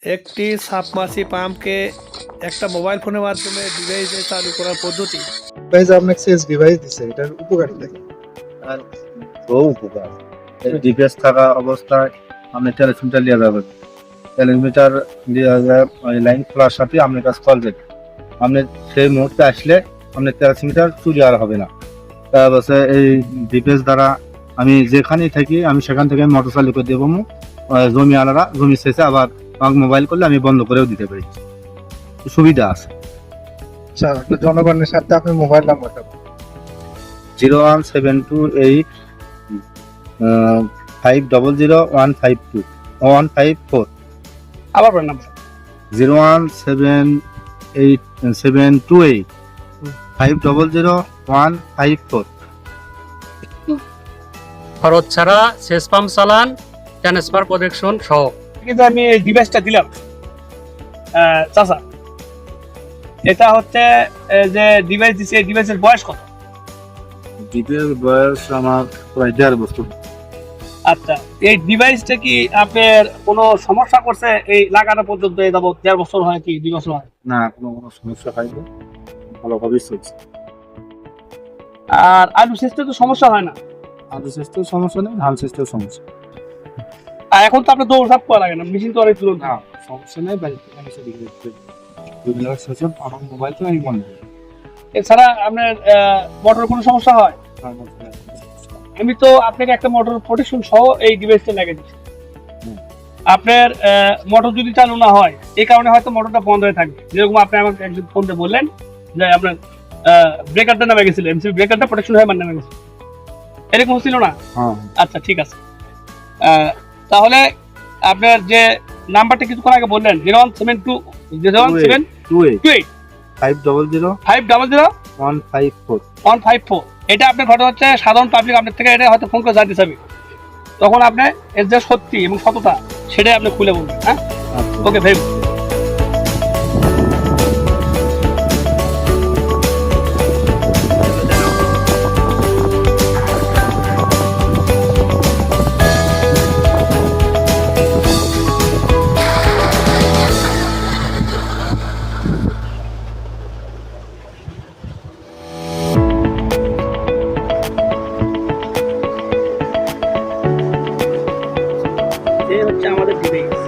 একটি সাবমার্সি পাম্পকে একটা মোবাইল ফোনের মাধ্যমে ডিভাইসে চালু করার পদ্ধতি। ভাই যে আপনাকে সেলস ডিভাইস দিছে এটার উপকারিতা কি? আর বহু উপকার। এই ডিভাইস থাকা অবস্থায় আপনি ট্রান্সমিটার লিয়ে যাবেন। ট্রান্সমিটার লিয়ে যায় ওই লাইন খোলার সাথে আপনার কাছে কল যাবে। আপনি সেই মুহূর্তে আসলে আপনার ট্রান্সমিটার চুরি আর হবে না। তারপর এই ডিভাইস দ্বারা আমি যেখানেই থাকি আমি সেখান থেকে মোটর চালু করে দেবো। জমি আলাদা জমি শেষে আবার আমাকে মোবাইল করলে আমি বন্ধ করেও দিতে পারি। সুবিধা আছে। আচ্ছা, আপনার জনগণের সাথে আপনার মোবাইল নাম্বারটা বলুন। 01728 500 154 আবার বলেন নাম্বার। 01728 500 154। খরচ ছাড়া সেচ পাম্প চালান, ট্রান্সফার প্রোটেকশন সহ। কিন্তু আমি এই ডিভাইসটা দিলাম চাচা, এটা হচ্ছে যে ডিভাইস দিচ্ছে, এই ডিভাইসের বয়স কত? ডিপের বয়স আমার প্রায় 1.5 বছর। আচ্ছা, এই ডিভাইসটা কি আপনার কোনো সমস্যা করছে এই লাগানো পর্যন্ত? এই যাবত 1.5 বছর হয় কি 2 বছর হয়? না, কোনো সমস্যা হয়নি, ভালোভাবেই চলছে। আর আলু সেচতে তো সমস্যা হয় না? আলু সেচতেও সমস্যা নেই, ধান সেচতেও সমস্যা আর এখন তো আপনার দৌড়ঝাঁপ করা লাগে না, মেশিন তো অনেক দূর। না, সমস্যা নেই। বাড়িতে আমি এসে দেখে দিতে সেসব আমার মোবাইল তো আমি বন্ধ করি। এছাড়া আপনার মোটর কোনো সমস্যা হয়? আমি তো আপনাকে একটা মোটর প্রোটেকশন সহ এই ডিভাইসটা লাগিয়ে দিচ্ছি। আপনার মোটর যদি চালু না হয় এই কারণে হয়তো মোটরটা বন্ধ হয়ে থাকবে। যেরকম আপনি আমাকে একজন ফোন দিয়ে বললেন যে আপনার ব্রেকারটা নামে গেছিল, এমসিবি ব্রেকারটা প্রোটেকশন হয়ে নামে গেছিল, এরকম ছিল না? হ্যাঁ, আচ্ছা, ঠিক আছে। তাহলে আপনার যে নাম্বারটা কিছুক্ষণ আগে বললেন 0172 500 154। 154, এটা আপনার ঘটনা হচ্ছে সাধারণ পাবলিক আপনার থেকে এটা হয়তো ফোন করে জানতে চাবি, তখন আপনি এর যে সত্যি এবং সততা সেটাই আপনি খুলে বলবেন। হ্যাঁ, ওকে, ভেরি গুড। এই হচ্ছে আমাদের ডিভাইস।